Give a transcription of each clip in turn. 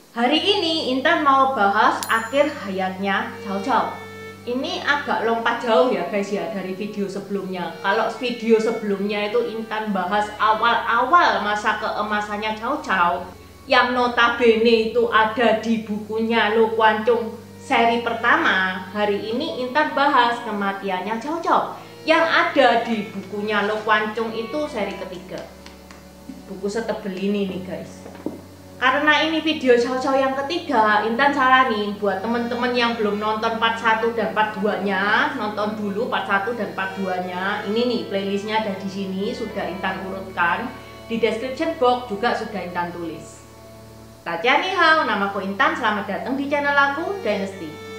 Hari ini Intan mau bahas akhir hayatnya Cao Cao. Ini agak lompat jauh ya guys ya dari video sebelumnya. Kalau video sebelumnya itu Intan bahas awal-awal masa keemasannya Cao Cao, yang notabene itu ada di bukunya Lo Kuan Chung seri pertama. Hari ini Intan bahas kematiannya Cao Cao yang ada di bukunya Lo Kuan Chung itu seri ketiga. Buku setebel ini nih guys. Karena ini video Cao Cao yang ketiga, Intan saranin buat temen-temen yang belum nonton part 1 dan part 2-nya, nonton dulu part 1 dan part 2-nya. Ini nih playlistnya ada di sini, sudah Intan urutkan. Di description box juga sudah Intan tulis. Taja ni hao, namaku Intan, selamat datang di channel aku, Dynasty.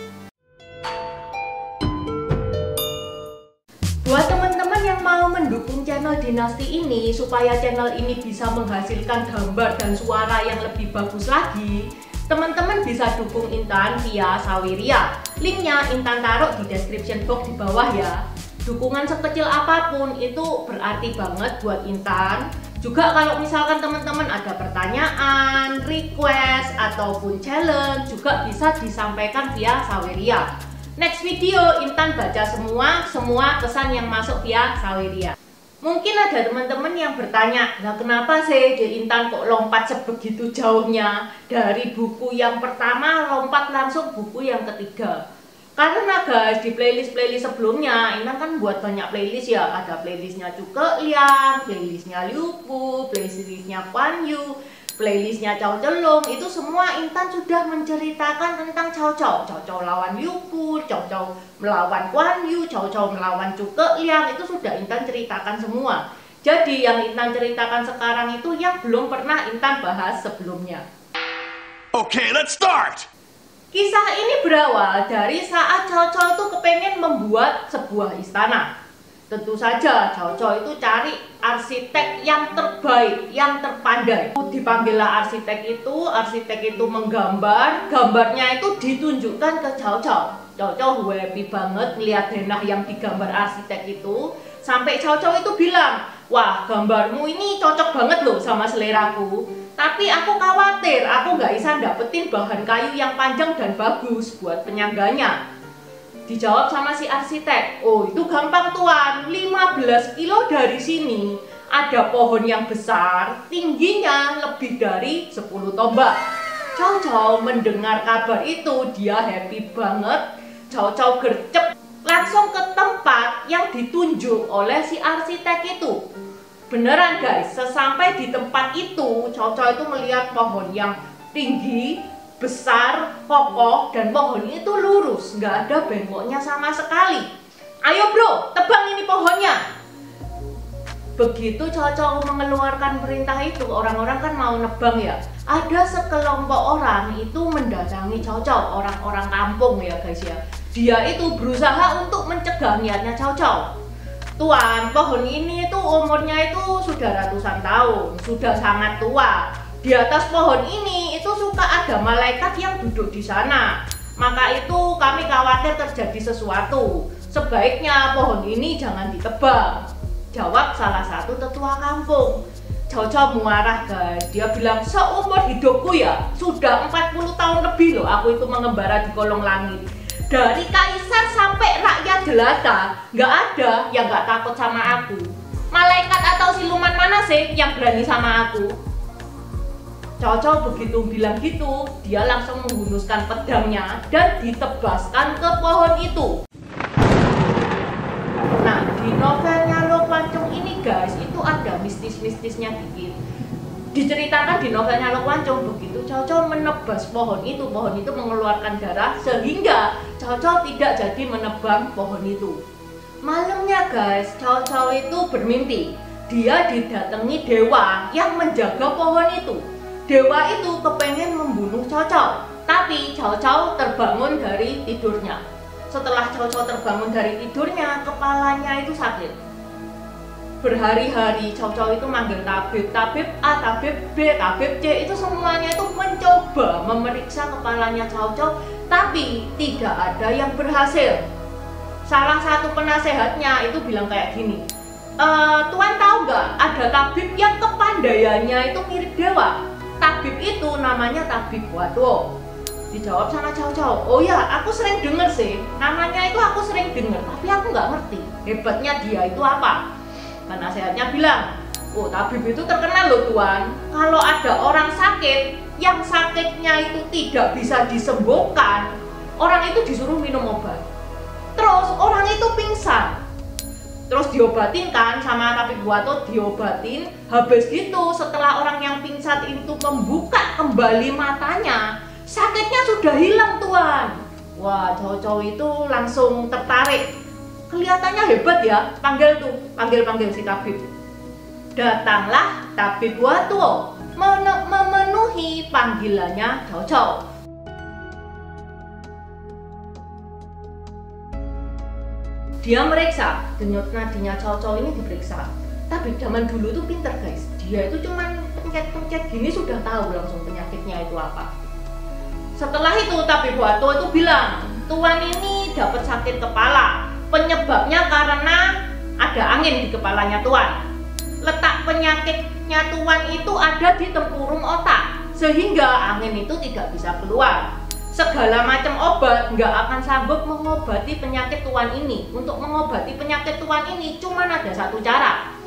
Buat teman-teman yang mau mendukung channel Dynasty ini supaya channel ini bisa menghasilkan gambar dan suara yang lebih bagus lagi, teman-teman bisa dukung Intan via Saweria. Linknya Intan taruh di description box di bawah ya. Dukungan sekecil apapun itu berarti banget buat Intan. Juga kalau misalkan teman-teman ada pertanyaan, request, ataupun challenge juga bisa disampaikan via Saweria. Next video Intan baca semua pesan yang masuk via Saweria. Mungkin ada teman-teman yang bertanya, lah kenapa sih di Intan kok lompat sebegitu jauhnya dari buku yang pertama lompat langsung buku yang ketiga? Karena guys di playlist sebelumnya Intan kan buat banyak playlist ya, ada playlistnya Cuke Liang, playlistnya Liu Bu, playlistnya Kuan Yu, playlistnya Cao Celong. Itu semua Intan sudah menceritakan tentang Cao Cao. Cao Cao lawan Liu Bu, Cao Cao melawan Kuan Yu, Cao Cao melawan Cuke Liang, itu sudah Intan ceritakan semua. Jadi yang Intan ceritakan sekarang itu yang belum pernah Intan bahas sebelumnya. Okay, let's start! Kisah ini berawal dari saat Cao Cao itu kepengen membuat sebuah istana. Tentu saja Cao Cao itu cari arsitek yang terbaik, yang terpandai. Dipanggillah arsitek itu menggambar, gambarnya itu ditunjukkan ke Cao Cao. Cao Cao happy banget melihat denah yang digambar arsitek itu. Sampai Cao Cao itu bilang, wah gambarmu ini cocok banget loh sama seleraku. Tapi aku khawatir aku nggak bisa dapetin bahan kayu yang panjang dan bagus buat penyangganya. Dijawab sama si arsitek, oh itu gampang tuan, 15 kilo dari sini ada pohon yang besar, tingginya lebih dari 10 tombak. Cao Cao mendengar kabar itu, dia happy banget. Cao Cao gercep langsung ke tempat yang ditunjuk oleh si arsitek itu. Beneran guys, sesampai di tempat itu, Cao Cao itu melihat pohon yang tinggi, besar, kokoh, dan pohon itu lurus, nggak ada bengkoknya sama sekali. Ayo bro, tebang ini pohonnya. Begitu Cao Cao mengeluarkan perintah itu, orang-orang kan mau nebang ya. Ada sekelompok orang itu mendatangi Cao Cao, orang-orang kampung ya guys ya. Dia itu berusaha untuk mencegah niatnya Cao Cao. Tuan, pohon ini itu umurnya itu sudah ratusan tahun, sudah sangat tua. Di atas pohon ini itu suka ada malaikat yang duduk di sana. Maka itu kami khawatir terjadi sesuatu. Sebaiknya pohon ini jangan ditebang. Jawab salah satu tetua kampung. Cao Cao marah guys. Dia bilang, seumur hidupku ya sudah 40 tahun lebih loh aku itu mengembara di kolong langit. Dari kaisar sampai rakyat jelata, nggak ada yang nggak takut sama aku. Malaikat atau siluman mana sih yang berani sama aku? Cao Cao begitu bilang gitu, dia langsung menghunuskan pedangnya dan ditebaskan ke pohon itu. Nah, di novelnya Lo Kuan Chung ini guys, itu ada mistis-mistisnya dikit. Diceritakan di novelnya Lo Kuan Chung, begitu Cao Cao menebas pohon itu mengeluarkan darah sehingga Cao Cao tidak jadi menebang pohon itu. Malamnya guys, Cao Cao itu bermimpi. Dia didatangi dewa yang menjaga pohon itu. Dewa itu kepengen membunuh Cao Cao, tapi Cao Cao terbangun dari tidurnya. Setelah Cao Cao terbangun dari tidurnya, kepalanya itu sakit. Berhari-hari Cao Cao itu manggil tabib A, tabib B, tabib C, itu semuanya itu mencoba memeriksa kepalanya Cao Cao, tapi tidak ada yang berhasil. Salah satu penasehatnya itu bilang kayak gini, Tuan tahu nggak ada tabib yang kepandaiannya itu mirip dewa? tabib itu namanya Tabib Buatwo. Dijawab sama Cao Cao, oh ya aku sering denger sih, namanya itu aku sering denger, tapi aku nggak ngerti hebatnya dia itu apa. Penasehatnya bilang, oh tabib itu terkenal loh tuan, kalau ada orang sakit, yang sakitnya itu tidak bisa disembuhkan, orang itu disuruh minum obat. Terus orang itu pingsan, terus diobatin kan sama Tabib Buatwo, diobatin. Habis gitu setelah orang yang pingsan itu membuka kembali matanya, sakitnya sudah hilang tuan. Wah, Cao Cao itu langsung tertarik. Kelihatannya hebat ya, panggil si tabib. Datanglah Tabib Buatwo memenuhi panggilannya Cao Cao. Dia meriksa, denyut nadinya Cao Cao ini diperiksa. Tapi zaman dulu tuh pinter guys, dia itu cuman pencet-pencet gini sudah tahu langsung penyakitnya itu apa. Setelah itu Tabib Buatwo itu bilang, tuan ini dapat sakit kepala, penyebabnya karena ada angin di kepalanya tuan. Letak penyakitnya tuan itu ada di tempurung otak, sehingga angin itu tidak bisa keluar. Segala macam obat nggak akan sanggup mengobati penyakit tuan ini. Untuk mengobati penyakit tuan ini cuma ada satu cara.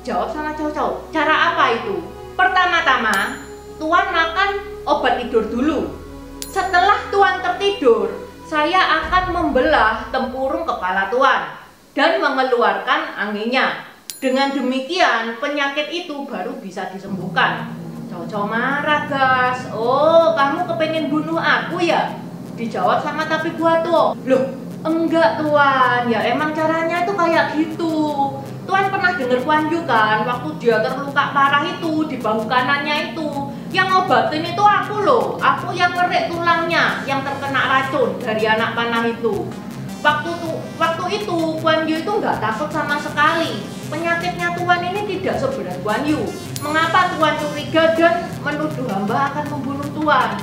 Jawab sama Cao Cao, cara apa itu? Pertama-tama, tuan makan obat tidur dulu. Setelah tuan tertidur, saya akan membelah tempurung kepala tuan dan mengeluarkan anginnya. Dengan demikian, penyakit itu baru bisa disembuhkan. Cao Cao marah gas. Oh, kamu kepengen bunuh aku ya? Dijawab sama Tabib Buatwo. Loh, enggak tuan, ya emang caranya itu kayak gitu. Tuan pernah dengar Kuan Yu kan, waktu dia terluka parah itu di bahu kanannya itu, yang ngobatin itu aku loh, aku yang ngerik tulangnya yang terkena racun dari anak panah itu. Waktu itu Kuan Yu itu nggak takut sama sekali. Penyakitnya tuan ini tidak seberat Kuan Yu. Mengapa tuan curiga dan menuduh hamba akan membunuh tuan?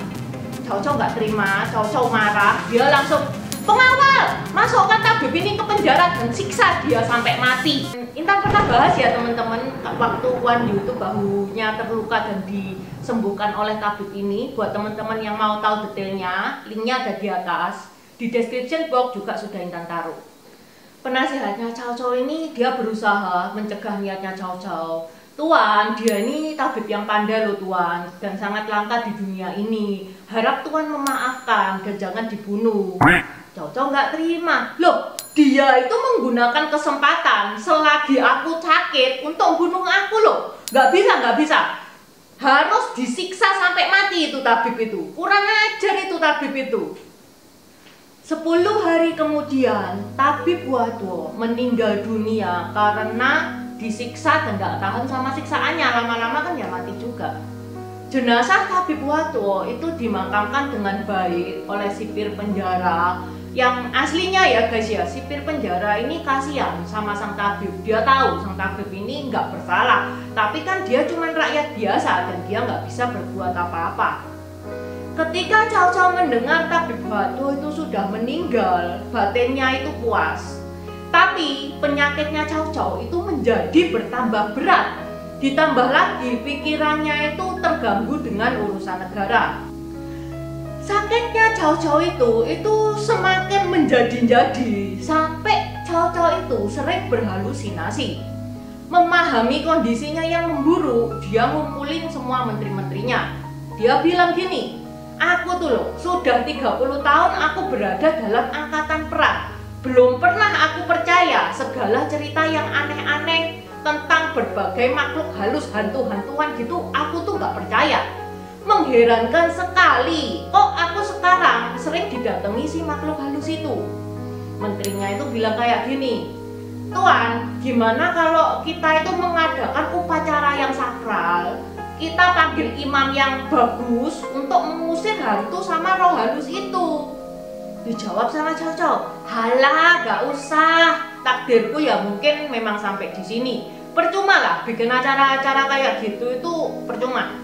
Cao Cao nggak terima, Cao Cao marah, dia langsung, pengawal, masukkan tabib ini ke penjara dan siksa dia sampai mati. Intan pernah bahas ya teman-teman, waktu Kuan Yu itu bahunya terluka dan disembuhkan oleh tabib ini. Buat teman-teman yang mau tahu detailnya, linknya ada di atas. Di description box juga sudah Intan taruh. Penasehatnya Cao Cao ini dia berusaha mencegah niatnya Cao Cao. Tuan, dia ini tabib yang pandai loh tuan, dan sangat langka di dunia ini. Harap tuan memaafkan dan jangan dibunuh. Cao Cao nggak terima. Loh, dia itu menggunakan kesempatan selagi aku sakit untuk bunuh aku loh. Nggak bisa. Harus disiksa sampai mati itu tabib itu. Kurang ajar itu tabib itu. 10 hari kemudian, Tabib Buatwo meninggal dunia karena disiksa dan gak tahan sama siksaannya. Lama-lama kan ya mati juga. Jenazah Tabib Buatwo itu dimakamkan dengan baik oleh sipir penjara. Yang aslinya ya guys ya, sipir penjara ini kasihan sama sang tabib. Dia tahu sang tabib ini nggak bersalah, tapi kan dia cuma rakyat biasa dan dia nggak bisa berbuat apa-apa. Ketika Cao Cao mendengar Tabib Buatwo itu sudah meninggal, batinnya itu puas. Tapi penyakitnya Cao Cao itu menjadi bertambah berat. Ditambah lagi pikirannya itu terganggu dengan urusan negara. Sakitnya Cao Cao itu semakin menjadi-jadi sampai Cao Cao itu sering berhalusinasi. Memahami kondisinya yang memburuk, dia ngumpulin semua menteri-menterinya. Dia bilang gini, aku tuh loh, sudah 30 tahun aku berada dalam angkatan perang. Belum pernah aku percaya segala cerita yang aneh-aneh tentang berbagai makhluk halus, hantu-hantuan gitu, aku tuh gak percaya. Mengherankan sekali, kok aku sekarang sering didatangi si makhluk halus itu. Menterinya itu bilang kayak gini, Tuan, gimana kalau kita itu mengadakan upacara yang sakral? Kita panggil imam yang bagus untuk mengusir hantu sama roh halus itu. Dijawab sama Cao Cao, halah gak usah, takdirku ya mungkin memang sampai di sini. Percuma lah bikin acara-acara kayak gitu itu percuma.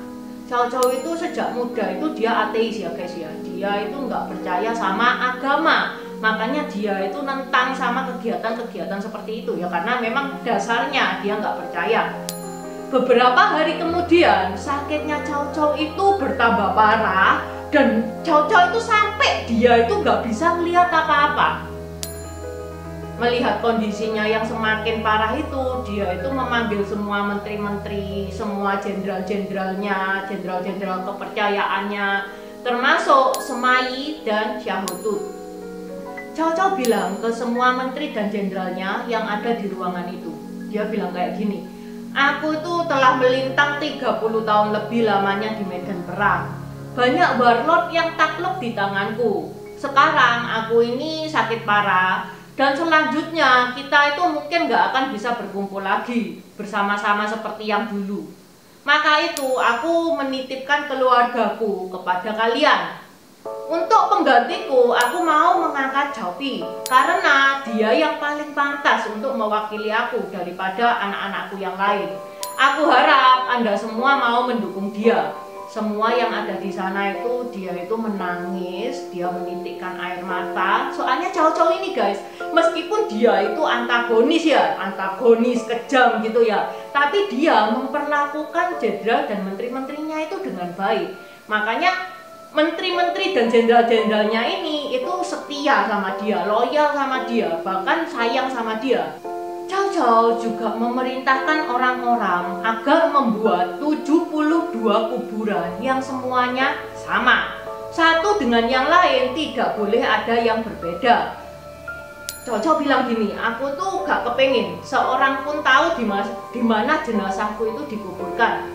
Cao Cao itu sejak muda itu dia ateis ya guys ya. Dia itu nggak percaya sama agama. Makanya dia itu nentang sama kegiatan-kegiatan seperti itu ya, karena memang dasarnya dia nggak percaya. Beberapa hari kemudian sakitnya Chow Chow itu bertambah parah dan Chow Chow itu sampai dia itu nggak bisa melihat apa-apa. Melihat kondisinya yang semakin parah itu, dia itu memanggil semua menteri-menteri, semua jenderal-jenderalnya, jenderal-jenderal kepercayaannya, termasuk Semai dan Syahutut. Chow Chow bilang ke semua menteri dan jenderalnya yang ada di ruangan itu. Dia bilang kayak gini, aku itu telah melintang 30 tahun lebih lamanya di medan perang. Banyak warlord yang takluk di tanganku. Sekarang aku ini sakit parah dan selanjutnya kita itu mungkin gak akan bisa berkumpul lagi bersama-sama seperti yang dulu. Maka itu aku menitipkan keluargaku kepada kalian. Untuk penggantiku, aku mau mengangkat Chow Pi karena dia yang paling pantas untuk mewakili aku daripada anak-anakku yang lain. Aku harap Anda semua mau mendukung dia. Semua yang ada di sana itu, dia itu menangis, dia menitikkan air mata. Soalnya Chow Chow ini guys, meskipun dia itu antagonis ya, antagonis kejam gitu ya, tapi dia memperlakukan jenderal dan menteri-menterinya itu dengan baik. Makanya menteri-menteri dan jenderal-jenderalnya ini itu setia sama dia, loyal sama dia, bahkan sayang sama dia. Chow Chow juga memerintahkan orang-orang agar membuat 72 kuburan yang semuanya sama. Satu dengan yang lain, tidak boleh ada yang berbeda. Chow Chow bilang gini, aku tuh gak kepengin seorang pun tahu di mana jenazahku itu dikuburkan.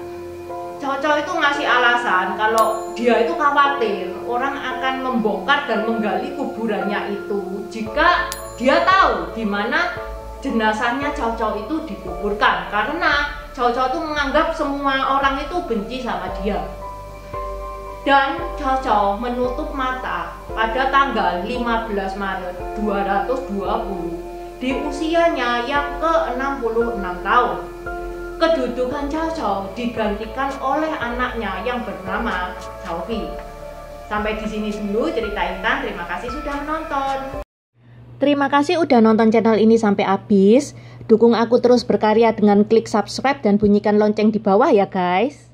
Chow Chow itu ngasih alasan kalau dia itu khawatir orang akan membongkar dan menggali kuburannya itu jika dia tahu di mana jenazahnya Chow Chow itu dikuburkan, karena Chow Chow itu menganggap semua orang itu benci sama dia. Dan Chow Chow menutup mata pada tanggal 15 Maret 220 di usianya yang ke-66 tahun. Kedudukan Chow Chow digantikan oleh anaknya yang bernama Chow Pi. Sampai di sini dulu cerita Intan. Terima kasih sudah menonton. Terima kasih udah nonton channel ini sampai habis. Dukung aku terus berkarya dengan klik subscribe dan bunyikan lonceng di bawah ya guys.